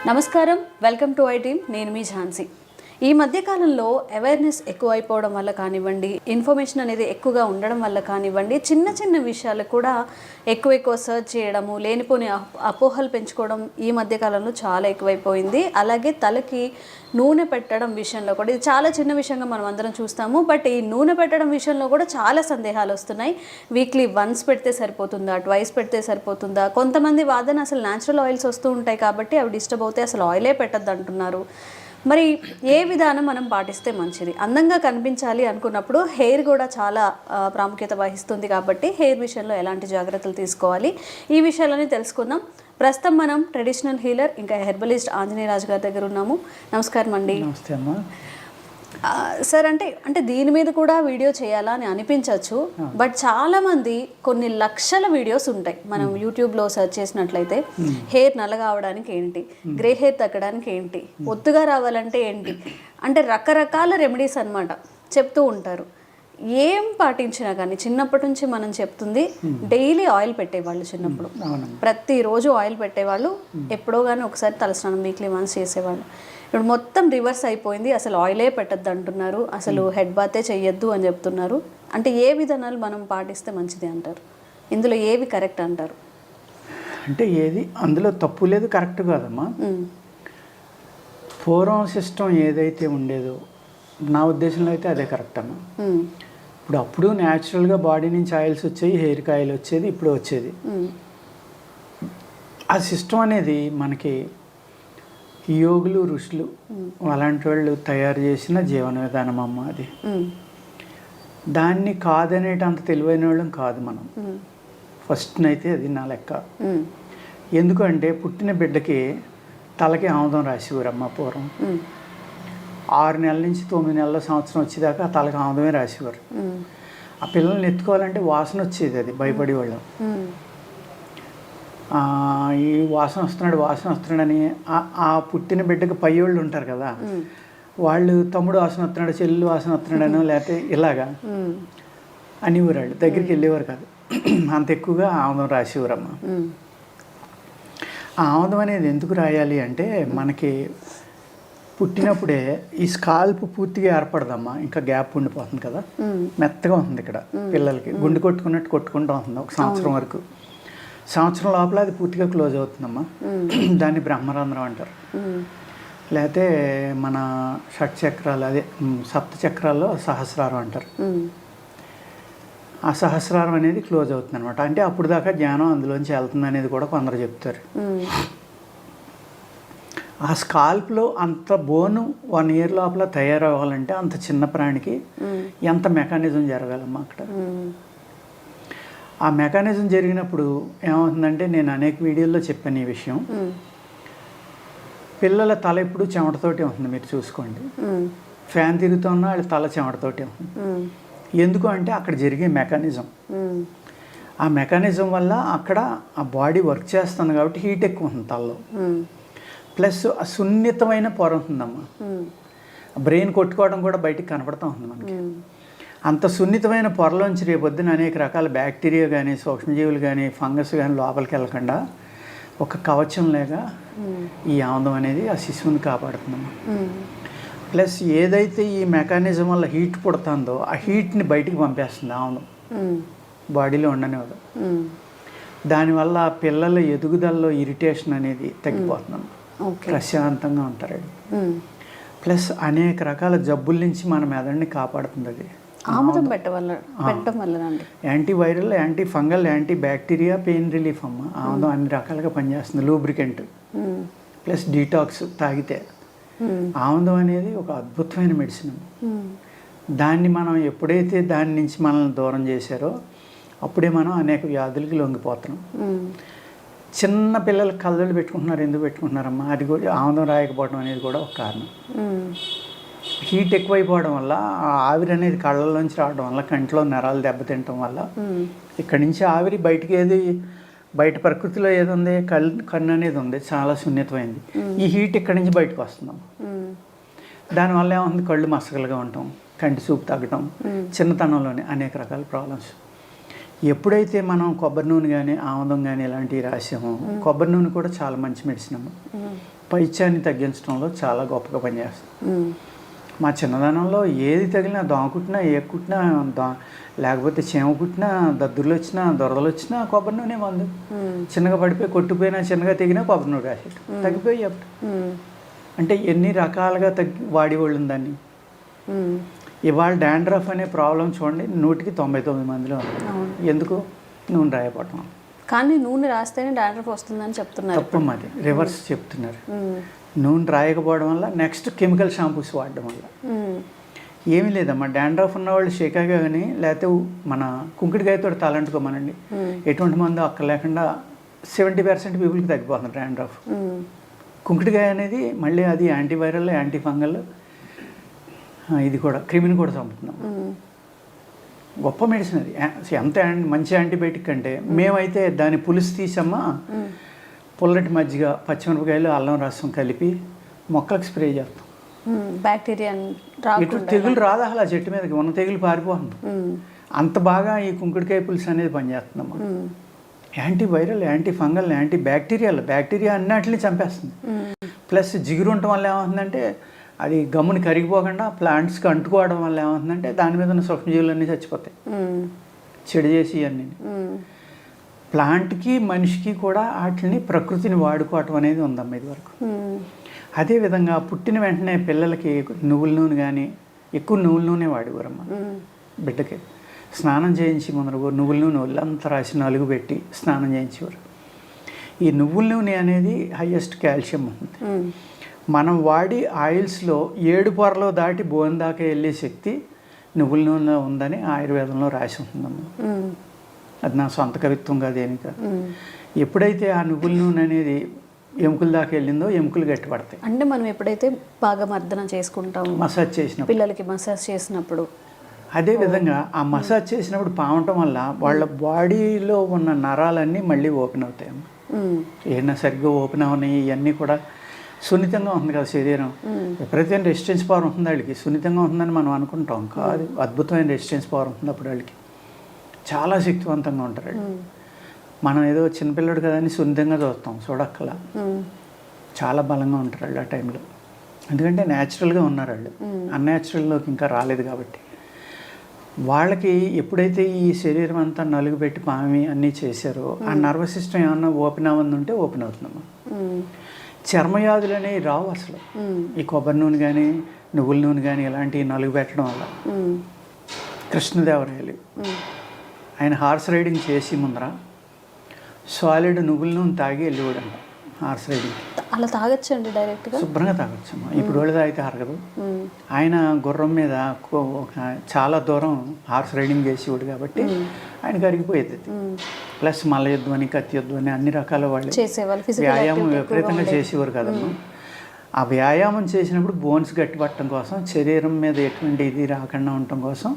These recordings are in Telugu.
నమస్కారం, వెల్కమ్ టు ఐ టీమ్. నేను మీ ఝాన్సీ. ఈ మధ్యకాలంలో అవేర్నెస్ ఎక్కువ అయిపోవడం వల్ల కానివ్వండి, ఇన్ఫర్మేషన్ అనేది ఎక్కువగా ఉండడం వల్ల కానివ్వండి, చిన్న చిన్న విషయాలు కూడా ఎక్కువ సర్చ్ చేయడము, లేనిపోని అపోహలు పెంచుకోవడం ఈ మధ్యకాలంలో చాలా ఎక్కువైపోయింది. అలాగే తలకి నూనె పెట్టడం విషయంలో కూడా ఇది చాలా చిన్న విషయంగా మనం అందరం చూస్తాము. బట్ ఈ నూనె పెట్టడం విషయంలో కూడా చాలా సందేహాలు వస్తున్నాయి. వీక్లీ వన్స్ పెడితే సరిపోతుందా, ట్వైస్ పెడితే సరిపోతుందా? కొంతమంది వాదన అసలు న్యాచురల్ ఆయిల్స్ వస్తూ ఉంటాయి కాబట్టి అవి డిస్టర్బ్ అవుతాయి, అసలు ఆయిలే పెట్టద్దు అంటున్నారు. మరి ఏ విధానం మనం పాటిస్తే మంచిది? అందంగా కనిపించాలి అనుకున్నప్పుడు హెయిర్ కూడా చాలా ప్రాముఖ్యత వహిస్తుంది కాబట్టి హెయిర్ విషయంలో ఎలాంటి జాగ్రత్తలు తీసుకోవాలి, ఈ విషయాలని తెలుసుకుందాం. ప్రస్తుతం మనం ట్రెడిషనల్ హీలర్ ఇంకా హెర్బలిస్ట్ ఆంజనేయ రాజు గారి దగ్గర ఉన్నాము. నమస్కారం అండి. నమస్తే అమ్మా. సార్, అంటే దీని మీద కూడా వీడియో చేయాలా అని అనిపించవచ్చు. బట్ చాలామంది కొన్ని లక్షల వీడియోస్ ఉంటాయి. మనం యూట్యూబ్లో సెర్చ్ చేసినట్లయితే హెయిర్ నల్లగా అవడానికి ఏంటి, గ్రే హెయిర్ తగ్గడానికి ఏంటి, ఒత్తుగా రావాలంటే ఏంటి, అంటే రకరకాల రెమెడీస్ అన్నమాట చెప్తూ ఉంటారు. ఏం పాటించినా కానీ చిన్నప్పటి నుంచి మనం చెప్తుంది డైలీ ఆయిల్ పెట్టేవాళ్ళు. చిన్నప్పుడు ప్రతిరోజు ఆయిల్ పెట్టేవాళ్ళు. ఎప్పుడో కానీ ఒకసారి తలస్నానం వీక్లీ వన్స్ చేసేవాళ్ళు. ఇప్పుడు మొత్తం రివర్స్ అయిపోయింది. అసలు ఆయిలే పెట్టద్దు అంటున్నారు, అసలు హెడ్ బాతే చెయ్యొద్దు అని చెప్తున్నారు. అంటే ఏ విధానాలు మనం పాటిస్తే మంచిది అంటారు? ఇందులో ఏవి కరెక్ట్ అంటారు? అంటే ఏది అందులో తప్పు లేదు, కరెక్ట్ కాదమ్మా. పూర్వం సిస్టమ్ ఏదైతే ఉండేదో నా ఉద్దేశంలో అయితే అదే కరెక్ట్ అమ్మా. అప్పుడు న్యాచురల్గా బాడీ నుంచి ఆయిల్స్ వచ్చాయి, హెయిర్కి ఆయిల్ వచ్చేది, ఇప్పుడు వచ్చేది. ఆ సిస్టమ్ అనేది మనకి యోగులు, ఋషులు అలాంటి వాళ్ళు తయారు చేసిన జీవన విధానం అమ్మ. అది దాన్ని కాదనేటంత తెలివైన వాళ్ళం కాదు మనం. ఫస్ట్నైతే అది నా లెక్క. ఎందుకంటే పుట్టిన బిడ్డకి తలకి ఆముదం రాసేవారమ్మ పూర్వం. 6 నెలల నుంచి 9 నెలల సంవత్సరం వచ్చేదాకా ఆ తలకి ఆముదమే రాసేవారు. ఆ పిల్లల్ని ఎత్తుకోవాలంటే వాసన వచ్చేది, అది భయపడేవాళ్ళం. ఈ వాసన వస్తున్నాడని ఆ పుట్టిన బిడ్డకి పయ్యోళ్ళు ఉంటారు కదా, వాళ్ళు తమ్ముడు వాసన వస్తున్నాడు, చెల్లి వాసన వస్తున్నాడనో లేకపోతే ఇలాగా అనేవారు. వాళ్ళు దగ్గరికి వెళ్ళేవారు కాదు. అంత ఎక్కువగా ఆముదం రాసేవారమ్మ. ఆ ఆముదం అనేది ఎందుకు రాయాలి అంటే మనకి పుట్టినప్పుడే ఈ స్కాల్ప్ పూర్తిగా ఏర్పడదమ్మా, ఇంకా గ్యాప్ ఉండిపోతుంది కదా, మెత్తగా ఉంటుంది. ఇక్కడ పిల్లలకి గుండె కొట్టుకున్నట్టు కొట్టుకుంటూ ఉంటుంది ఒక సంవత్సరం వరకు. సంవత్సరం లోపల అది పూర్తిగా క్లోజ్ అవుతుందమ్మా. దాన్ని బ్రహ్మరంధ్రం అంటారు. లేకపోతే మన షట్చక్రాలు, అదే సప్త చక్రాల్లో సహస్రారం అంటారు. ఆ సహస్రారం అనేది క్లోజ్ అవుతుంది అనమాట. అంటే అప్పుడు దాకా జ్ఞానం అందులోంచి వెళ్తుంది అనేది కూడా కొందరు చెప్తారు. ఆ స్కాల్ప్లో అంత బోను 1 year లోపల తయారవ్వాలంటే అంత చిన్న ప్రాణికి ఎంత మెకానిజం జరగాలమ్మా అక్కడ. ఆ మెకానిజం జరిగినప్పుడు ఏమవుతుందంటే, నేను అనేక వీడియోల్లో చెప్పాను ఈ విషయం. పిల్లల తల ఎప్పుడు చెమటతోటి ఉంటుంది, మీరు చూసుకోండి. ఫ్యాన్ తిరుగుతున్నా వాళ్ళ తల చెమటతోటి ఉంటుంది. ఎందుకు అంటే అక్కడ జరిగే మెకానిజం. ఆ మెకానిజం వల్ల అక్కడ ఆ బాడీ వర్క్ చేస్తుంది కాబట్టి హీట్ ఎక్కువ ఉంటుంది తలలో. ప్లస్ ఆ సున్నితమైన పొర ఉంటుందమ్మా. బ్రెయిన్ కొట్టుకోవడం కూడా బయటికి కనపడుతూ ఉంది మనకి. అంత సున్నితమైన పొరలోంచి రేపొద్దున అనేక రకాల బ్యాక్టీరియా కానీ, సూక్ష్మజీవులు కానీ, ఫంగస్ కానీ లోపలికి వెళ్ళకుండా ఒక కవచం లేక ఈ ఆముదం అనేది ఆ శిశువుని కాపాడుతుందమ్మా. ప్లస్ ఏదైతే ఈ మెకానిజం వల్ల హీట్ పుడుతుందో ఆ హీట్ని బయటికి పంపేస్తుంది ఆముదం, బాడీలో ఉండనివ్వదు. దానివల్ల పిల్లల ఎదుగుదలలో ఇరిటేషన్ అనేది తగ్గిపోతుందమ్మా. ప్రశాంతంగా ఉంటారు. ప్లస్ అనేక రకాల జబ్బుల నుంచి మన మెదడుని కాపాడుతుంది అది. ఆముదం పెట్టడం వల్ల antiviral, anti fungal, anti bacteria, pain relief అమ్మ. ఆముదం అన్ని రకాలుగా పనిచేస్తుంది. లూబ్రికెంట్ ప్లస్ డీటాక్స్ తాగితే. ఆముదం అనేది ఒక అద్భుతమైన మెడిసిన్. దాన్ని మనం ఎప్పుడైతే దాని నుంచి మనల్ని దూరం చేశారో అప్పుడే మనం అనేక వ్యాధులకి లొంగిపోతున్నాం. చిన్న పిల్లలు కళ్ళజోళ్ళు పెట్టుకుంటున్నారు. ఎందుకు పెట్టుకుంటున్నారమ్మా? అది కూడా ఆముదం రాయకపోవడం అనేది కూడా ఒక కారణం. హీట్ ఎక్కువైపోవడం వల్ల ఆవిరి అనేది కళ్ళల్లోంచి రావడం వల్ల, కంట్లో నరాలు దెబ్బతింటం వల్ల ఇక్కడి నుంచి ఆవిరి బయటికి ఏది బయట ప్రకృతిలో ఏది ఉంది, కన్ను అనేది ఉంది, చాలా సున్నితమైంది. ఈ హీట్ ఇక్కడి నుంచి బయటకు వస్తున్నాం. దానివల్ల ఏముంది, కళ్ళు మసకలుగా ఉండటం, కంటి చూపు తగ్గటం, చిన్నతనంలోనే అనేక రకాల ప్రాబ్లమ్స్. ఎప్పుడైతే మనం కొబ్బరి నూనె కానీ ఆముదం కానీ ఇలాంటివి రాసామో, కొబ్బరి నూనె కూడా చాలా మంచి మెడిసిన్ అమ్మ. పైత్యాన్ని తగ్గించడంలో చాలా గొప్పగా పనిచేస్తుంది. మా చిన్నదనంలో ఏది తగిలినా, దోమ కుట్టినా, ఏ కుట్టినా, లేకపోతే చీమ కుట్టినా, దద్దుర్లు వచ్చినా, దొరదలు వచ్చినా కొబ్బరి నూనె మందు. చిన్నగా పడిపోయి కొట్టుపోయినా, చిన్నగా తెగినా కొబ్బరి నూనె రాసేట తగ్గిపోయి అప్పుడు. అంటే ఎన్ని రకాలుగా వాడేవాళ్ళు దాన్ని. ఇవాళ డాండ్రఫ్ అనే ప్రాబ్లం చూడండి 100కి 99 మందిలో ఉంది. ఎందుకు? నూనె రాయపడటం. కానీ నూనె రాస్తేనే డాండ్రఫ్ వస్తుందని చెప్తున్నారు. తప్ప మాది రివర్స్ చెప్తున్నారు. నూనె రాయకపోవడం వల్ల నెక్స్ట్ కెమికల్ షాంపూస్ వాడడం వల్ల. ఏమీ లేదమ్మా, డాండ్రఫ్ ఉన్నవాళ్ళు షేకాగా కానీ లేకపోతే మన కుంకుడికాయతో తలంటుకోమనండి, ఎటువంటి మందు అక్కడ లేకుండా 70% పీపుల్కి తగ్గిపోతుంది డాండ్రఫ్. కుంకుడికాయ అనేది మళ్ళీ అది యాంటీవైరల్, యాంటీ ఫంగల్, ఇది కూడా క్రిమిని కూడా చంపుతున్నాం. గొప్ప మెడిసిన్ అది. ఎంత మంచి యాంటీబయాటిక్ అంటే, మేమైతే దాని పులుసు తీసమ్మా, పుల్లటి మజ్జిగ, పచ్చిమిరపకాయలు, అల్లం రసం కలిపి మొక్కలకు స్ప్రే చేస్తాం. బ్యాక్టీరియా ఇటు తెగులు రాదు అసలు, ఆ చెట్టు మీదకి ఉన్న తెగులు పారిపోతుంది. అంత బాగా ఈ కుంకుడికాయ పులుసు అనేది పనిచేస్తుందమ్మా. Antiviral, anti fungal, anti bacteria అన్నిటిని చంపేస్తుంది. ప్లస్ జిగురు ఉండటం వల్ల ఏమవుతుందంటే, అది గమ్ముని కరిగిపోకుండా ప్లాంట్స్కి అంటుకోవడం వల్ల ఏమవుతుందంటే దాని మీద ఉన్న సూక్ష్మజీవులన్నీ చచ్చిపోతాయి, చెడు చేసి అన్నీ. ప్లాంట్కి మనిషికి కూడా వాటిని ప్రకృతిని వాడుకోవటం అనేది ఉందమ్మా ఇది వరకు. అదేవిధంగా పుట్టిన వెంటనే పిల్లలకి నువ్వుల నూనె కానీ, ఎక్కువ నువ్వుల నూనె వాడేవారమ్మా. బిడ్డకి స్నానం చేయించి ముందర నువ్వుల నూనె ఒళ్ళంతా రాసి నలుగు పెట్టి స్నానం చేయించేవారు. ఈ నువ్వుల నూనె అనేది హయ్యెస్ట్ కాల్షియం ఉంటుంది. మనం వాడి ఆయిల్స్లో 7 పొరలో దాటి బోన్ దాకా వెళ్ళే శక్తి నువ్వుల నూనెలో ఉందని ఆయుర్వేదంలో రాసి ఉంటుందమ్మా. అది నా సొంత కవిత్వం కాదు, ఏమి కాదు. ఎప్పుడైతే ఆ నువ్వుల నూనె అనేది ఎముకల దాకా వెళ్ళిందో ఎముకలు గట్టిపడతాయి. అంటే మనం ఎప్పుడైతే బాగా మర్దన చేసుకుంటాము, మసాజ్ చేసినప్పుడు, పిల్లలకి మసాజ్ చేసినప్పుడు, అదేవిధంగా ఆ మసాజ్ చేసినప్పుడు పావటం వల్ల వాళ్ళ బాడీలో ఉన్న నరాలన్నీ మళ్ళీ ఓపెన్ అవుతాయమ్మా. ఏమైనా సరిగ్గా ఓపెన్ అవునాయి, ఇవన్నీ కూడా సున్నితంగా ఉంటుంది కదా శరీరం. విపరీతమైన రెసిస్టెన్స్ పవర్ ఉంటుంది వాళ్ళకి. సున్నితంగా ఉంటుందని మనం అనుకుంటాం, కాదు, అద్భుతమైన రెసిస్టెన్స్ పవర్ ఉంటుంది అప్పుడు వాళ్ళకి. చాలా శక్తివంతంగా ఉంటారు వాళ్ళు. మనం ఏదో చిన్నపిల్లడు కదా అని సున్నితంగా చూస్తాం, చూడక్కల చాలా బలంగా ఉంటారు వాళ్ళు ఆ టైంలో. ఎందుకంటే న్యాచురల్గా ఉన్నారు వాళ్ళు, అన్యాచురల్లోకి ఇంకా రాలేదు కాబట్టి. వాళ్ళకి ఎప్పుడైతే ఈ శరీరం అంతా నలుగు పెట్టి పామి అన్నీ చేశారో, ఆ నర్వస్ సిస్టమ్ ఏమన్నా ఓపెన్ అవ్వనుంటే ఓపెన్ అవుతుందమ్మా. చర్మవ్యాధులు అనేవి రావు అసలు ఈ కొబ్బరి నూనె కానీ, నువ్వుల నూనె కానీ ఇలాంటివి నలుగు పెట్టడం వల్ల. కృష్ణదేవరాయలు ఆయన హార్స్ రైడింగ్ చేసి ముందర సాలిడ్ నువ్వుల నూనె తాగి వెళ్ళిపోడంట హార్స్ రైడింగ్. అలా తాగొచ్చండి డైరెక్ట్గా? శుభ్రంగా తాగొచ్చమ్మా. ఇప్పుడు వాళ్ళు తాగితే అరగదు. ఆయన గుర్రం మీద చాలా దూరం హార్స్ రైడింగ్ చేసేవాడు కాబట్టి ఆయనకి అరిగిపోయేది. ప్లస్ మల్ల యుద్ధం అని, కత్తి యుద్ధం అని అన్ని రకాల వాళ్ళు వ్యాయామం విపరీతంగా చేసేవారు కదమ్మా. ఆ వ్యాయామం చేసినప్పుడు బోన్స్ గట్టిపట్టడం కోసం, శరీరం మీద ఎటువంటి ఇది రాకుండా ఉండటం కోసం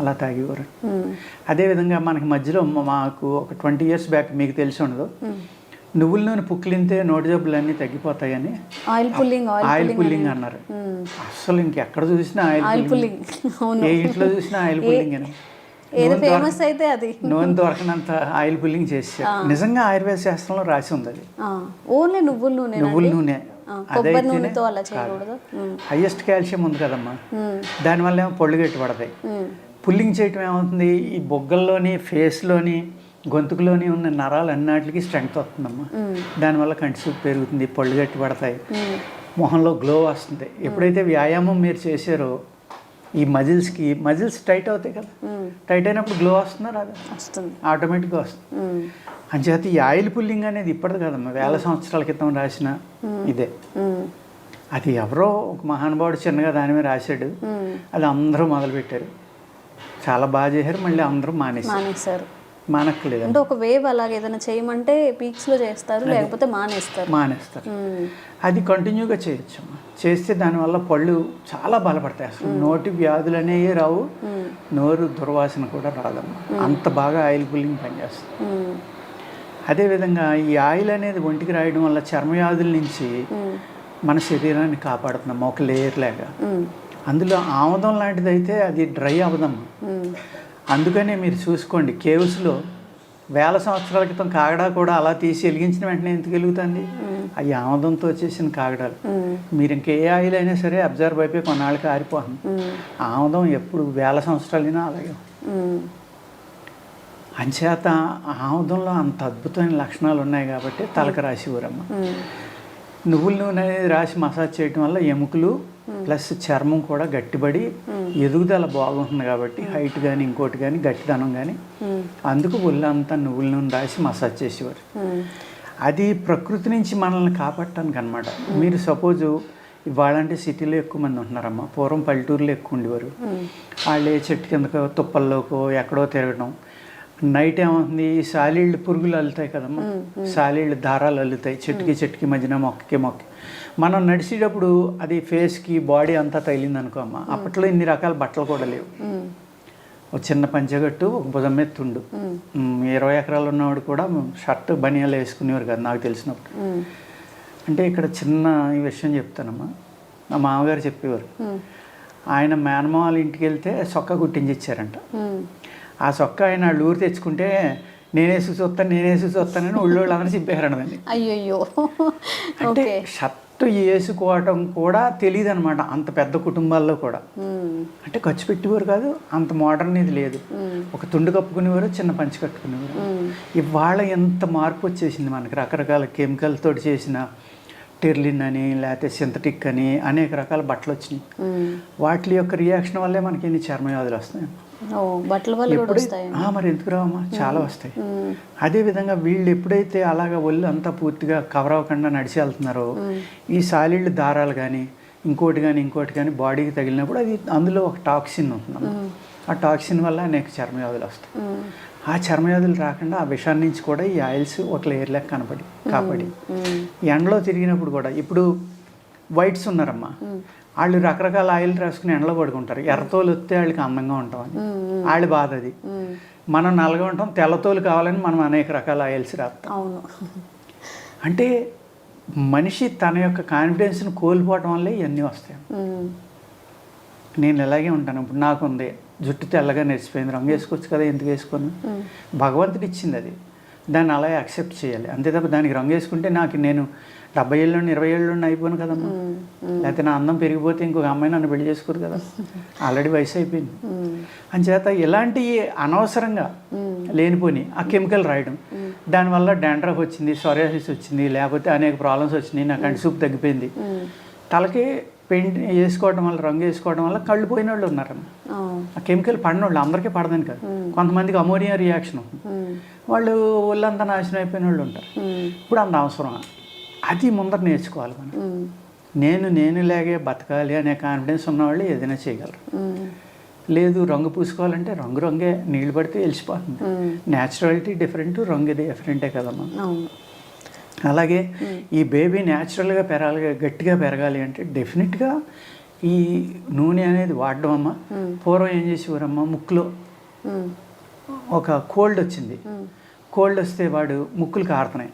అలా తాగేవారు. అదేవిధంగా మనకి మధ్యలో మాకు ఒక 20 years బ్యాక్, మీకు తెలిసి ఉండదు, నువ్వుల నూనె పుక్కిలింతే నోటి జబ్బులు అన్నీ తగ్గిపోతాయని ఆయిల్ పుల్లింగ్ అన్నారు. అసలు ఇంకెక్కడ చూసినా ఆయిల్ పుల్లింగ్, ఏ ఇంట్లో చూసినా ఆయిల్ పుల్లింగ్ అని. నూనె దొరకనంత ఆయిల్ పుల్లింగ్ చేసారు. నిజంగా ఆయుర్వేద శాస్త్రంలో రాసి ఉంది అది. ఓన్లీ నువ్వుల నూనె హైయెస్ట్ కాల్షియం ఉంది కదమ్మా. దానివల్ల ఏమో పళ్ళు గట్టి పడతాయి. పుల్లింగ్ చేయటం ఏమవుతుంది, ఈ బొగ్గల్లోని, ఫేస్లోని, గొంతుకులోని ఉన్న నరాలు అన్నిటికి స్ట్రెంగ్త్ వస్తుందమ్మా. దానివల్ల కంటి చూపు పెరుగుతుంది, పళ్ళు గట్టి పడతాయి, మొహంలో గ్లో వస్తుంది. ఎప్పుడైతే వ్యాయామం మీరు చేశారో ఈ మజిల్స్ టైట్ అవుతాయి కదా, టైట్ అయినప్పుడు గ్లో వస్తుందా రాదా? వస్తుంది, ఆటోమేటిక్గా వస్తుంది. అంచేత ఈ ఆయిల్ పుల్లింగ్ అనేది ఇప్పటిది కదమ్మా, 1000 సంవత్సరాల క్రితం రాసిన ఇదే. అది ఎవరో ఒక మహానుభావుడు చిన్నగా దాని మీద రాశాడు, అది అందరూ మొదలుపెట్టారు, చాలా బాగా చేశారు. మళ్ళీ అందరూ మానేశారు. మానక్కలేదు అంటే ఒక వేవ్ అలాగే ఏదైనా చేయమంటే పీక్స్లో చేస్తారు, లేకపోతే మానేస్తారు. అది కంటిన్యూగా చేయొచ్చు. చేస్తే దానివల్ల పళ్ళు చాలా బలపడతాయి. అసలు నోటి వ్యాధులు అనేవి రావు, నోరు దుర్వాసన కూడా రాదమ్మా. అంత బాగా ఆయిల్ పుల్లింగ్ పనిచేస్తుంది. అదేవిధంగా ఈ ఆయిల్ అనేది ఒంటికి రాయడం వల్ల చర్మవ్యాధుల నుంచి మన శరీరాన్ని కాపాడుతున్నాం ఒక లేయర్ లాగా. అందులో ఆముదం లాంటిది అయితే అది డ్రై అవ్వదమ్మా. అందుకనే మీరు చూసుకోండి, కేవ్స్లో వేల సంవత్సరాల క్రితం కాగడా కూడా అలా తీసి వెలిగించిన వెంటనే ఎందుకు వెలుగుతుంది? అవి ఆముదంతో చేసిన కాగడాలు. మీరు ఇంకే ఆయిల్ అయినా సరే అబ్జర్వ్ అయిపోయి కొన్నాళ్ళకి ఆరిపోతుంది. ఆముదం ఎప్పుడు వేల సంవత్సరాలైనా అలాగే. అంచేత ఆముదంలో అంత అద్భుతమైన లక్షణాలు ఉన్నాయి కాబట్టి తలకు రాసేవారమ్మ. నువ్వుల నూనె అనేది రాసి మసాజ్ చేయడం వల్ల ఎముకలు ప్లస్ చర్మం కూడా గట్టిపడి ఎదుగుదల బాగుంటుంది కాబట్టి హైట్ కానీ ఇంకోటి కానీ గట్టిదనం కానీ, అందుకు ఒళ్ళంతా నువ్వుల నూనె రాసి మసాజ్ చేసేవారు. అది ప్రకృతి నుంచి మనల్ని కాపాడటానికి అనమాట. మీరు సపోజు ఇవాళంటే సిటీలో ఎక్కువ మంది ఉంటున్నారమ్మా, పూర్వం పల్లెటూరులో ఎక్కువ ఉండేవారు. వాళ్ళు ఏ చెట్టు కిందకో తుప్పల్లోకో ఎక్కడో తిరగడం. నైట్ ఏమవుతుంది, సాలీళ్ళు పురుగులు అల్లుతాయి కదమ్మా, సాలీళ్ళు దారాలు అల్లుతాయి చెట్టుకి మధ్యన మొక్కకి. మనం నడిచేటప్పుడు అది ఫేస్కి బాడీ అంతా తగిలింది అనుకో అమ్మ. అప్పట్లో ఇన్ని రకాల బట్టలు కూడా లేవు. ఒక చిన్న పంచగట్టు, ఒక భుజం మీద తుండు. 20 ఎకరాలు ఉన్నవాడు కూడా షర్ట్ బనియాలు వేసుకునేవారు కదా నాకు తెలిసినప్పుడు. అంటే ఇక్కడ చిన్న ఈ విషయం చెప్తానమ్మా. మా మామగారు చెప్పేవారు, ఆయన మేనమామ ఇంటికి వెళ్తే సొక్క కుట్టించి ఇచ్చారంట. ఆ సొక్క ఆయన వాళ్ళు ఊరు తెచ్చుకుంటే నేనేసి చూస్తానని ఊళ్ళో అందరూ చింపేశారండి దాన్ని. అయ్యో, అంటే షర్ట్ వేసుకోవటం కూడా తెలియదు అనమాట అంత పెద్ద కుటుంబాల్లో కూడా. అంటే ఖర్చు పెట్టేవారు కాదు, అంత మోడర్న్ ఇది లేదు. ఒక తుండు కప్పుకునేవారు, చిన్న పంచి కట్టుకునేవారు. ఇవాళ ఎంత మార్పు వచ్చేసింది మనకి, రకరకాల కెమికల్ తోటి చేసిన టెర్లిన్ అని లేకపోతే సింథటిక్ అని అనేక రకాల బట్టలు వచ్చినాయి. వాటి యొక్క రియాక్షన్ వల్లే మనకి ఇన్ని చర్మ వ్యాధులు వస్తాయి. మరి ఎందుకు రావమ్మా, చాలా వస్తాయి. అదేవిధంగా వీళ్ళు ఎప్పుడైతే అలాగ ఒళ్ళు అంతా పూర్తిగా కవర్ అవ్వకుండా నడిచి వెళ్తున్నారో, ఈ సాలిళ్ళు దారాలు కానీ ఇంకోటి కానీ బాడీకి తగిలినప్పుడు అది అందులో ఒక టాక్సిన్ ఉంటుంది. ఆ టాక్సిన్ వల్ల అనేక చర్మ వ్యాధులు వస్తాయి. ఆ చర్మ వ్యాధులు రాకుండా ఆ విషాన్ని నుంచి కూడా ఈ ఆయిల్స్ ఒక లేయర్ లెక్క కాపాడి ఎండలో తిరిగినప్పుడు కూడా, ఇప్పుడు వైట్స్ ఉన్నారమ్మా, వాళ్ళు రకరకాల ఆయిల్ రాసుకుని ఎండలో పడుకుంటారు. ఎర్రతోలు వస్తే వాళ్ళకి అందంగా ఉంటామని వాళ్ళ బాధ అది. మనం నల్లగా ఉంటాం, తెల్లతోలు కావాలని మనం అనేక రకాల ఆయిల్స్ రాస్తాం. అంటే మనిషి తన యొక్క కాన్ఫిడెన్స్ని కోల్పోవటం వల్లే ఇవన్నీ వస్తాయి. నేను ఇలాగే ఉంటాను. ఇప్పుడు నాకుంది జుట్టు తెల్లగా నెరిసిపోయింది, రంగు వేసుకోవచ్చు కదా, ఎందుకు వేసుకోను? భగవంతుడు ఇచ్చింది అది, దాన్ని అలా యాక్సెప్ట్ చేయాలి అంతే తప్ప దానికి రంగు వేసుకుంటే నేను 70 ఏళ్ళు 20 ఏళ్ళు అయిపోయాను కదమ్మా. లేకపోతే నా అందం పెరిగిపోతే ఇంకొక అమ్మాయి నన్ను పెళ్లి చేసుకోరు కదా, ఆల్రెడీ వయసు అయిపోయింది. అంచేత ఇలాంటివి అనవసరంగా లేనిపోని ఆ కెమికల్ రాయడం, దానివల్ల డాండ్రఫ్ వచ్చింది, సోరియాసిస్ వచ్చింది, లేకపోతే అనేక ప్రాబ్లమ్స్ వచ్చినాయి, నా కంటి చూపు తగ్గిపోయింది. తలకి పెయింట్ వేసుకోవడం వల్ల, రంగు వేసుకోవడం వల్ల కళ్ళు పోయిన వాళ్ళు ఉన్నారమ్మా. ఆ కెమికల్ పడిన వాళ్ళు అందరికీ పడదని కాదు, కొంతమందికి అమోనియా రియాక్షన్ వాళ్ళు ఒళ్ళంతా నాశనం అయిపోయిన వాళ్ళు ఉంటారు. ఇప్పుడు అంత అవసరం అది ముందర నేర్చుకోవాలి మనం. నేనులాగే బతకాలి అనే కాన్ఫిడెన్స్ ఉన్నవాళ్ళు ఏదైనా చేయగలరు. లేదు రంగు పూసుకోవాలంటే రంగే, నీళ్ళు పడితే వెలిసిపోతుంది. న్యాచురాలిటీ డిఫరెంట్, రంగు డిఫరెంటే కదమ్మా. అలాగే ఈ బేబీ న్యాచురల్గా పెరగాలి, గట్టిగా పెరగాలి అంటే డెఫినెట్గా ఈ నూనె అనేది వాడడం అమ్మ. పూర్వం ఏం చేసేవారమ్మా, ముక్కులో ఒక కోల్డ్ వచ్చింది, కోల్డ్ వస్తే వాడు ముక్కులు కారుతున్నాయి,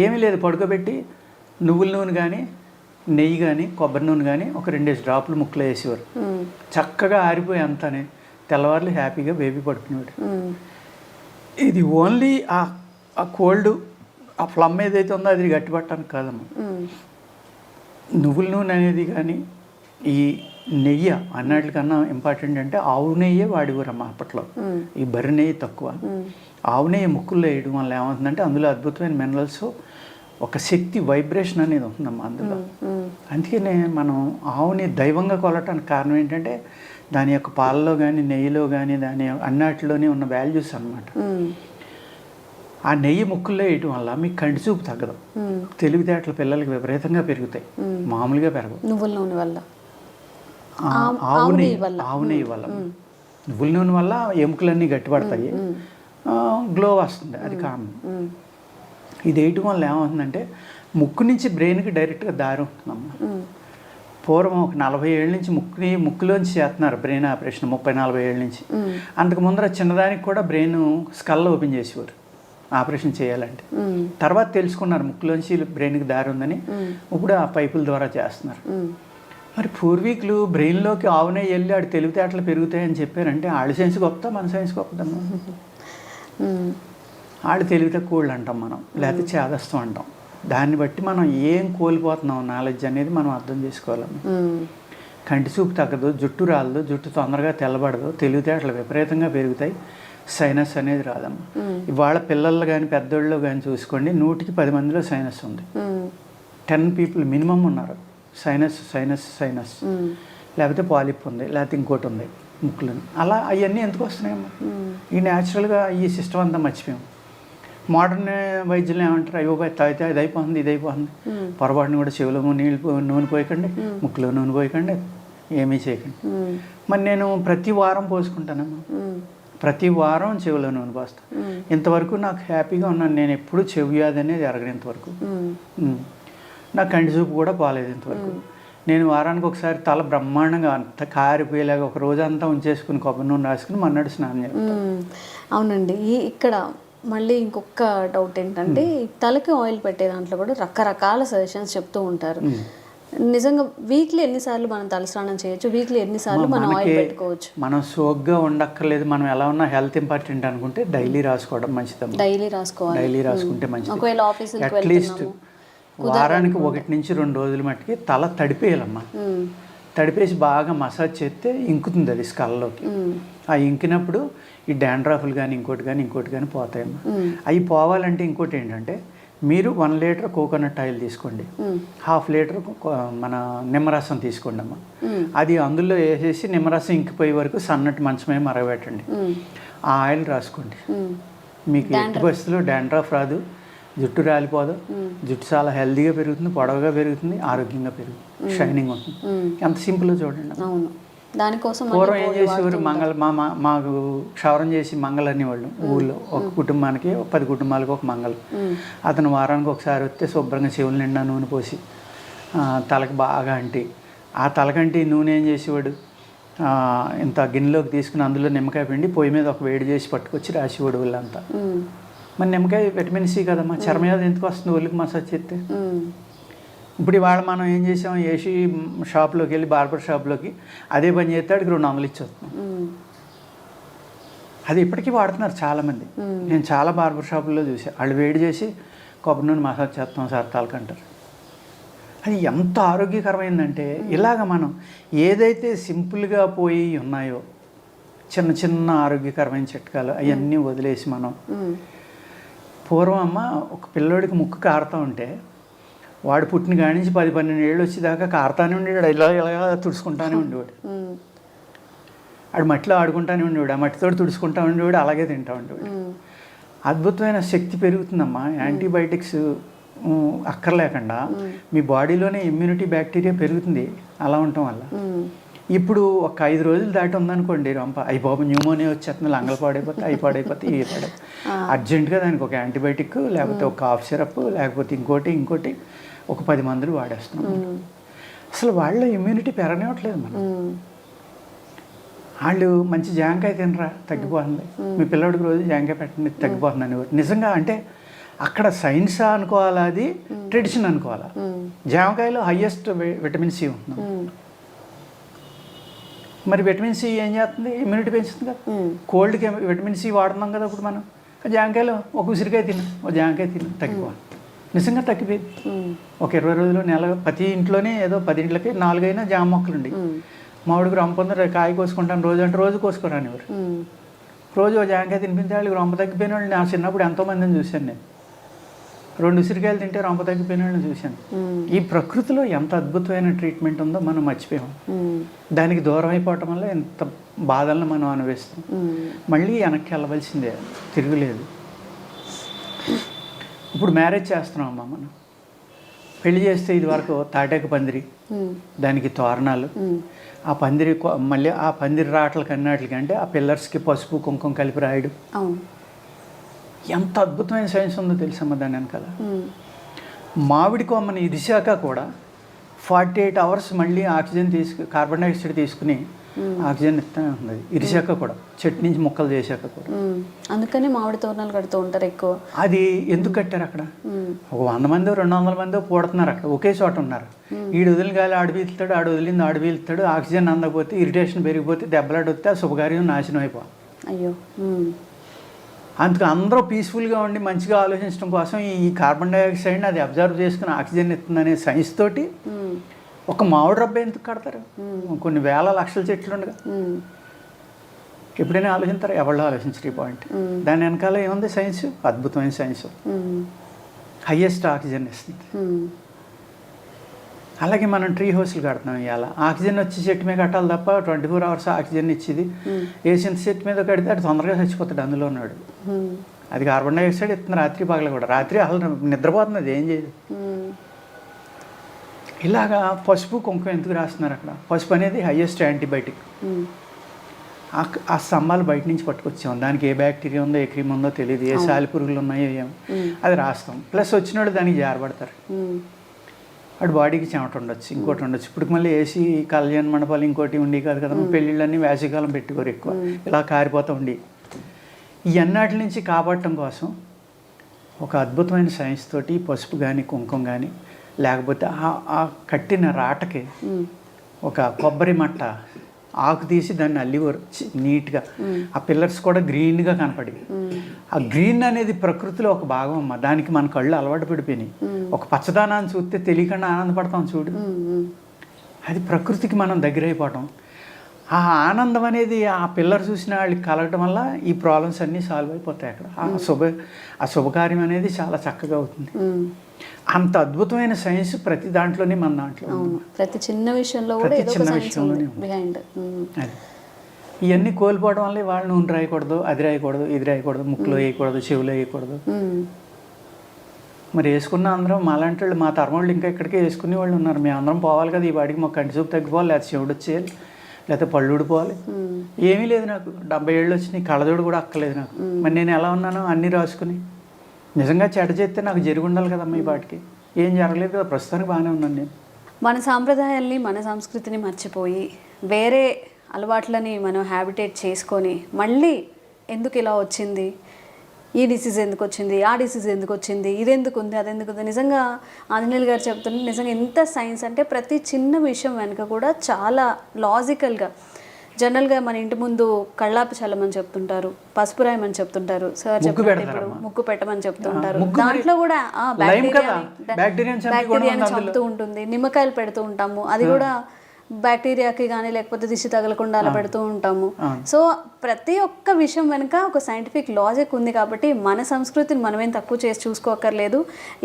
ఏమీ లేదు పడుకోబెట్టి నువ్వుల నూనె కానీ నెయ్యి కానీ కొబ్బరి నూనె కానీ ఒక 2 డ్రాపులు ముక్కులో వేసేవారు. చక్కగా ఆరిపోయి అంతానే తెల్లవారులు హ్యాపీగా బేబీ పడుకునేవాడు. ఇది ఓన్లీ ఆ కోల్డ్, ఆ ఫ్లమ్ ఏదైతే ఉందో అది గట్టిపట్టడానికి కాదమ్మా. నువ్వుల నూనె అనేది కానీ ఈ నెయ్యి అన్నిటికన్నా ఇంపార్టెంట్ అంటే ఆవు నెయ్యే వాడేవారమ్మా అప్పట్లో. ఈ బర్రె నెయ్యి తక్కువ. ఆవు నెయ్యి ముక్కుల్లో వేయడం వల్ల ఏమవుతుందంటే అందులో అద్భుతమైన మినరల్స్, ఒక శక్తి, వైబ్రేషన్ అనేది ఉంటుందమ్మా అందులో. అందుకనే మనం ఆవుని దైవంగా కొలటానికి కారణం ఏంటంటే దాని యొక్క పాలలో కానీ నెయ్యిలో కానీ దాని అన్నిటిలోనే ఉన్న వాల్యూస్ అన్నమాట. ఆ నెయ్యి ముక్కుల్లో వేయటం వల్ల మీకు కంటి చూపు తగ్గదు, తెలివితేటలు పిల్లలకి విపరీతంగా పెరుగుతాయి, మామూలుగా పెరగవు. నువ్వుల నూనె వల్ల, ఆవు నెయ్యి వల్ల, నువ్వుల నూనె వల్ల ఎముకలన్నీ గట్టిపడతాయి, గ్లో వస్తుంది, అది కామన్. ఇది వేయటం వల్ల ఏమవుతుందంటే ముక్కు నుంచి బ్రెయిన్కి డైరెక్ట్గా దారి ఉంటుందమ్మా. పూర్వం ఒక 40 ఏళ్ళ నుంచి ముక్కులోంచి చేస్తున్నారు బ్రెయిన్ ఆపరేషన్, 30-40 ఏళ్ళ నుంచి. అంతకు ముందర చిన్నదానికి కూడా బ్రెయిన్ స్కల్ ఓపెన్ చేసేవారు ఆపరేషన్ చేయాలంటే. తర్వాత తెలుసుకున్నారు ముక్కులోంచి బ్రెయిన్కి దారి ఉందని, ఇప్పుడు ఆ పైపుల ద్వారా చేస్తున్నారు. మరి పూర్వీకులు బ్రెయిన్లోకి ఆవునే వెళ్ళి ఆడు తెలివితేటలు పెరుగుతాయని చెప్పారంటే వాళ్ళ సైన్స్ గొప్ప మన సైన్స్ గొప్పదమ్మా. వాళ్ళు తెలివి తక్కువ వాళ్ళు అంటాం మనం, లేకపోతే చేదస్తాం అంటాం. దాన్ని బట్టి మనం ఏం కోల్పోతున్నాం నాలెడ్జ్ అనేది మనం అర్థం చేసుకోవాలమ్మా. కంటి చూపు తగ్గదు, జుట్టు రాలదు, జుట్టు తొందరగా తెల్లబడదు, తెలివితేటలు విపరీతంగా పెరుగుతాయి, సైనస్ అనేది రాదమ్మా. ఇవాళ పిల్లలు కానీ పెద్దోళ్ళు కానీ చూసుకోండి, 100కి 10 మందిలో సైనస్ ఉంది. 10 పీపుల్ మినిమం ఉన్నారు సైనస్ సైనస్ సైనస్, లేకపోతే పాలిప్ ఉంది, లేకపోతే ఇంకోటి ఉంది ముక్కులను. అలా అవన్నీ ఎందుకు వస్తున్నాయమ్మా? ఈ న్యాచురల్గా ఈ సిస్టమ్ అంతా మర్చిపోయాం. మోడర్న్ వైద్యులు ఏమంటారు, అయ్యో తాగితే అది అయిపోతుంది ఇది అయిపోతుంది, పొరపాటును కూడా చెవిలో నూనె పోయకండి, ముక్కులో నూనె పోయకండి, ఏమీ చేయకండి. మరి నేను ప్రతి వారం పోసుకుంటానమ్మా, ప్రతి వారం చెవిలో నూనె పోస్తాను. ఇంతవరకు నాకు హ్యాపీగా ఉన్నాను. నేను ఎప్పుడు చెవి వ్యాధి అనేది జరగదు ఇంతవరకు. నాకు కంటి చూపు కూడా పోలేదు ఇంతవరకు. నేను వారానికి ఒకసారి తల బ్రహ్మాండంగా అంత కారిపోయేలాగా ఒక రోజంతా ఉంచేసుకుని కొబ్బరి నూనె రాసుకుని మన్నాడు స్నానం చేస్తాను. అవునండి. ఇక్కడ మళ్ళీ ఇంకొక డౌట్ ఏంటంటే, తలకి ఆయిల్ పెట్టే దాంట్లో కూడా రకరకాల సజెషన్స్ చెప్తూ ఉంటారు. నిజంగా వీక్లీ ఎన్నిసార్లు మనం తలస్నానం చేయొచ్చు, వీక్లీ ఎన్నిసార్లు మనం ఆయిల్ పెట్టుకోవచ్చు? మనం సోగ్గా ఉండక్కర్లేదు, మనం ఎలా ఉన్నా హెల్త్ ఇంపార్టెంట్ అనుకుంటే డైలీ రాసుకోవడం మంచిదమ్మా. డైలీ రాసుకోవాలి, డైలీ రాసుకుంటే మంచిది. ఒకవేళ ఆఫీస్కి అట్లీస్ట్ వారానికి 1 నుంచి 2 రోజుల మట్టుకి తల తడిపేయాలమ్మా. తడిపేసి బాగా మసాజ్ చేస్తే ఇంకుతుంది అది స్కల్లోకి. ఆ ఇంకినప్పుడు ఈ డాండ్రాఫ్లు కానీ ఇంకోటి కానీ పోతాయమ్మా. అవి పోవాలంటే ఇంకోటి ఏంటంటే, మీరు 1 లీటర్ కోకోనట్ ఆయిల్ తీసుకోండి, 1/2 లీటర్ మన నిమ్మరసం తీసుకోండి అమ్మా. అది అందులో వేసేసి నిమ్మరసం ఇంకిపోయే వరకు సన్నటి మంచమే మరగబెట్టండి. ఆ ఆయిల్ రాసుకోండి. మీకు ఎట్టి పరిస్థితుల్లో డాండ్రాఫ్ రాదు, జుట్టు రాలిపోదు, జుట్టు చాలా హెల్తీగా పెరుగుతుంది, పొడవుగా పెరుగుతుంది, ఆరోగ్యంగా పెరుగుతుంది, షైనింగ్ ఉంటుంది. ఎంత సింపుల్గా చూడండి. అవును. దానికోసం పూర్వం ఏం చేసేవారు, మాకు క్షవరం చేసి మంగళ అనేవాళ్ళు ఊళ్ళో. ఒక కుటుంబానికి 10 కుటుంబాలకు ఒక మంగళం. అతను వారానికి ఒకసారి వస్తే శుభ్రంగా చెవుల నిండా నూనె పోసి తలకి బాగా అంటి, ఆ తలకంటి నూనె ఏం చేసేవాడు, ఇంత గిన్నెలోకి తీసుకుని అందులో నిమ్మకాయ పిండి పొయ్యి మీద ఒక వేడి చేసి పట్టుకొచ్చి రాసేవాడు వాళ్ళంతా. మరి నిమ్మకాయ విటమిన్ సి కదమ్మా, చర్మవ్యాధి ఎందుకు వస్తుంది ఒళ్ళకి మసాజ్ చేస్తే? ఇప్పుడు ఇవాళ మనం ఏం చేసాం, ఏసీ షాప్లోకి వెళ్ళి బార్బర్ షాప్లోకి అదే పని చేస్తే అడిగి 200 ఇచ్చేస్తున్నాం. అది ఇప్పటికీ వాడుతున్నారు చాలామంది. నేను చాలా బార్బర్ షాపుల్లో చూసాను, వాళ్ళు వేడి చేసి కొబ్బరి నూనె మసాజ్ చేస్తాం సార్ తలకంటారు. అది ఎంత ఆరోగ్యకరమైందంటే, ఇలాగ మనం ఏదైతే సింపుల్గా పోయి ఉన్నాయో చిన్న చిన్న ఆరోగ్యకరమైన చిట్కాలు అవన్నీ వదిలేసి మనం పూర్వం అమ్మ ఒక పిల్లోడికి ముక్కు కారుతూ ఉంటే వాడు పుట్టిన కాడి నుంచి 10-12 ఏళ్ళు వచ్చేదాకా కారుతానే ఉండేవాడు, ఇలా తుడుచుకుంటానే ఉండేవాడు. ఆడు మట్టిలో ఆడుకుంటానే ఉండేవాడు, ఆ మట్టితో తుడుచుకుంటా ఉండేవాడు, అలాగే తింటా ఉండేవాడు. అద్భుతమైన శక్తి పెరుగుతుందమ్మా. యాంటీబయాటిక్స్ అక్కర్లేకుండా మీ బాడీలోనే ఇమ్యూనిటీ బ్యాక్టీరియా పెరుగుతుంది అలా ఉండటం వల్ల. ఇప్పుడు ఒక 5 రోజులు దాటి ఉందనుకోండి రంప, అయ్యి బాబు న్యూమోనియా వచ్చేస్తుంది, లంగలు పాడైపోతే అవి పాడైపోతే ఇవి పాడైపోతే అర్జెంటుగా దానికి ఒక యాంటీబయాటిక్, లేకపోతే ఒక కాఫ్ సిరప్, లేకపోతే ఇంకోటి ఒక 10 మందులు వాడేస్తున్నాం. అసలు వాళ్ళ ఇమ్యూనిటీ పెరగనివ్వట్లేదు మనం. వాళ్ళు మంచి జాంకాయ తినరా తగ్గిపోతుంది, మీ పిల్లడికి రోజు జాంకాయ పెట్టండి తగ్గిపోతుంది అనేవారు. నిజంగా అంటే అక్కడ సైన్స్ అనుకోవాలా, అది ట్రెడిషన్ అనుకోవాలా. జామకాయలో హయ్యెస్ట్ విటమిన్ సి ఉంటుంది. మరి విటమిన్ సి ఏం చేస్తుంది, ఇమ్యూనిటీ పెంచుతుంది కదా. కోల్డ్కి విటమిన్ సి వాడుతున్నాం కదా ఇప్పుడు మనం. జామకాయలో ఒక ఉసిరికాయ ఒక జామకాయ తగ్గిపోవాలి. నిజంగా తగ్గిపోయింది. ఒక 20 రోజులు నెల ప్రతి ఇంట్లోనే ఏదో 10 ఇంట్లకి 4 అయినా జామ మొక్కలు ఉండి, మామిడికి రొంప ఉంది, కాయ కోసుకుంటాను రోజు అంటే రోజు కోసుకోరాని ఎవరు. రోజు జామకాయ తినిపించే వాళ్ళకి రొంప తగ్గిపోయిన వాళ్ళు నా చిన్నప్పుడు ఎంతోమందిని చూశాను నేను. 2 ఉసిరికాయలు తింటే రొంప తగ్గిపోయిన వాళ్ళని చూశాను. ఈ ప్రకృతిలో ఎంత అద్భుతమైన ట్రీట్మెంట్ ఉందో మనం మర్చిపోయాం. దానికి దూరం అయిపోవటం వల్ల ఎంత బాధలను మనం అనుభవిస్తాం. మళ్ళీ వెనక్కి వెళ్ళవలసిందే, తిరుగులేదు. ఇప్పుడు మ్యారేజ్ చేస్తున్నాం అమ్మా మనం. పెళ్లి చేస్తే ఇది వరకు తాటాకు పందిరి, దానికి తోరణాలు, ఆ పందిరి మళ్ళీ ఆ పందిరి రాటలకి అన్నిటికి అంటే ఆ పిల్లర్స్కి పసుపు కుంకుమ కలిపి రాయడం. ఎంత అద్భుతమైన సైన్స్ ఉందో తెలుసమ్మా దాని వెనకాల. మామిడి కొమ్మని ఇరిశాక కూడా 48 అవర్స్ మళ్ళీ ఆక్సిజన్ కార్బన్ డైఆక్సైడ్ తీసుకుని ఆక్సిజన్ ఇస్తూనే ఉంటుంది. ఇరిచాక కూడా, చెట్టు నుంచి మొక్కలు చేశాక కూడా. అందుకని మామిడి తోరణాలు కడుతూ ఉంటారు ఎక్కువ. అది ఎందుకు కట్టారు అక్కడ? ఒక 100 మందో 200 మందో పూడుతున్నారు అక్కడ, ఒకే చోట ఉన్నారు. ఈడు వదిలిన గాలి ఆడు పీలుతాడు, ఆడు వదిలింది ఆడు పీలుతాడు. ఆక్సిజన్ అందకపోతే, ఇరిటేషన్ పెరిగిపోతే, దెబ్బలాడి వస్తే ఆ శుభకార్యం నాశనం అయిపోవాలి. అయ్యో. అందుకు అందరూ పీస్ఫుల్గా ఉండి మంచిగా ఆలోచించడం కోసం ఈ కార్బన్ డైఆక్సైడ్ని అది అబ్జర్వ్ చేసుకుని ఆక్సిజన్ ఇస్తుందనే సైన్స్ తోటి ఒక మామిడి రబ్బ ఎందుకు కడతారు? కొన్ని వేల లక్షల చెట్లు ఉండగా ఎప్పుడైనా ఆలోచించారు? ఎవరిలో ఆలోచించరు ఈ పాయింట్. దాని వెనకాల ఏముంది? సైన్స్, అద్భుతమైన సైన్స్. హయ్యెస్ట్ ఆక్సిజన్ ఇస్తుంది. అలాగే మనం ట్రీ హౌస్లు కడుతున్నాం. ఇవాళ ఆక్సిజన్ వచ్చి చెట్టు మీద కట్టాలి తప్ప 24 hours ఆక్సిజన్ ఇచ్చేది వేసిన చెట్టు మీద కడితే అది తొందరగా చచ్చిపోతాడు అందులో ఉన్నాడు. అది కార్బన్ డైఆక్సైడ్ ఇస్తుంది రాత్రి పగల కూడా. రాత్రి అసలు నిద్రపోతుంది, అది ఏం చేయదు. ఇలాగా పసుపు కుంకుమ ఎందుకు రాస్తున్నారు అక్కడ? పసుపు అనేది హయ్యెస్ట్ యాంటీబయాటిక్. ఆ స్తంభాలు బయట నుంచి పట్టుకొచ్చాం. దానికి ఏ బ్యాక్టీరియా ఉందో, ఏ క్రీమ్ ఉందో తెలియదు, ఏ సాలి పురుగులు ఉన్నాయో ఏమో, అది రాస్తాం. ప్లస్ వచ్చినోడు దానికి జారబడతారు. వాడు బాడీకి చెమట ఉండొచ్చు, ఇంకోటి ఉండొచ్చు. ఇప్పుడు మళ్ళీ ఏసీ కళ్యాణ మండపాలు ఇంకోటి ఉండి కాదు కదా, పెళ్ళిళ్ళన్నీ వేసవికాలం పెట్టుకోరు ఎక్కువ, ఇలా కారిపోతూ ఉండి. ఈ అన్నిటి నుంచి కాపాడటం కోసం ఒక అద్భుతమైన సైన్స్ తోటి పసుపు కానీ కుంకుమ కానీ, లేకపోతే ఆ కట్టిన రాటకి ఒక కొబ్బరి మట్ట ఆకు తీసి దాన్ని అల్లివారు నీట్గా. ఆ పిల్లర్స్ కూడా గ్రీన్గా కనపడి, ఆ గ్రీన్ అనేది ప్రకృతిలో ఒక భాగం అమ్మ. దానికి మన కళ్ళు అలవాటు పడిపోయినాయి. ఒక పచ్చదనాన్ని చూస్తే తెలియకుండా ఆనందపడతాం చూడు, అది ప్రకృతికి మనం దగ్గర అయిపోవటం. ఆ ఆనందం అనేది ఆ పిల్లర్ చూసిన వాళ్ళకి కలగటం వల్ల ఈ ప్రాబ్లమ్స్ అన్నీ సాల్వ్ అయిపోతాయి అక్కడ. ఆ శుభకార్యం అనేది చాలా చక్కగా అవుతుంది. అంత అద్భుతమైన సైన్స్ ప్రతి దాంట్లోనే మన దాంట్లో, ప్రతి చిన్న విషయంలో కూడా ఏదో ఒక సైన్స్ ఉంది బిహైండ్. అది ఇవన్నీ కోల్పోవడం వల్ల వాళ్ళు నూనె రాయకూడదు, అది రాయకూడదు, ఇది రాయకూడదు, ముక్కులో వేయకూడదు, చెవులో వేయకూడదు. మరి వేసుకున్న అందరం మాలాంటి వాళ్ళు, మా తరం వాళ్ళు ఇంకా ఇక్కడికే వేసుకునే వాళ్ళు ఉన్నారు. మేము అందరం పోవాలి కదా, ఈ వాడికి మాకు కంటి చూపు తగ్గిపోవాలి, లేకపోతే చెవుడు వచ్చేయాలి, లేకపోతే పళ్ళు ఊడిపోవాలి. ఏమీ లేదు నాకు. 70 ఏళ్ళు వచ్చినాయి, కళ్ళజోడు కూడా అక్కలేదు నాకు. మరి నేను ఎలా ఉన్నానో అన్నీ రాసుకుని. నిజంగా చెడ్డ చేస్తే నాకు జరిగి ఉండాలి కదమ్మా. ఈ పాటికి ఏం జరగలేదు కదా, ప్రస్తుతానికి బాగానే ఉన్నాను నేను. మన సాంప్రదాయాల్ని, మన సంస్కృతిని మర్చిపోయి వేరే అలవాట్లని మనం హ్యాబిటేట్ చేసుకొని మళ్ళీ ఎందుకు ఇలా వచ్చింది, ఈ డిసీజ్ ఎందుకు వచ్చింది, ఆ డిసీజ్ ఎందుకు వచ్చింది, ఇది ఎందుకు ఉంది, అది ఎందుకు ఉంది. నిజంగా ఆంజనేయులు గారు చెప్తుంటే నిజంగా ఎంత సైన్స్ అంటే ప్రతి చిన్న విషయం వెనుక కూడా చాలా లాజికల్గా. జనరల్గా మన ఇంటి ముందు కళ్ళాపి చల్లమని చెప్తుంటారు, పసుపు రాయమని చెప్తుంటారు, సార్ చెప్పారు ఇప్పుడు ముగ్గు పెట్టమని చెప్తుంటారు. దాంట్లో కూడా బ్యాక్టీరియాని చంపుతూ ఉంటుంది. నిమ్మకాయలు పెడుతూ ఉంటాము, అది కూడా బ్యాక్టీరియాకి కానీ లేకపోతే దిష్టి తగలకుండా అలా పెడుతూ ఉంటాము. సో ప్రతి ఒక్క విషయం వెనుక ఒక సైంటిఫిక్ లాజిక్ ఉంది. కాబట్టి మన సంస్కృతిని మనమేం తక్కువ చేసి చూసుకోకర్లేదు.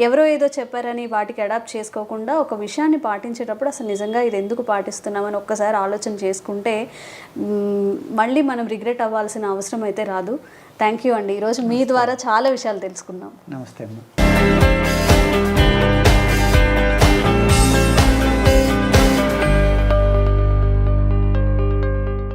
ఎవరో ఏదో చెప్పారని వాటికి అడాప్ట్ చేసుకోకుండా ఒక విషయాన్ని పాటించేటప్పుడు అసలు నిజంగా ఇది ఎందుకు పాటిస్తున్నామని ఒక్కసారి ఆలోచన చేసుకుంటే మళ్ళీ మనం రిగ్రెట్ అవ్వాల్సిన అవసరం అయితే రాదు. థ్యాంక్ యూ అండి. ఈరోజు మీ ద్వారా చాలా విషయాలు తెలుసుకున్నాం. నమస్తే అమ్మ.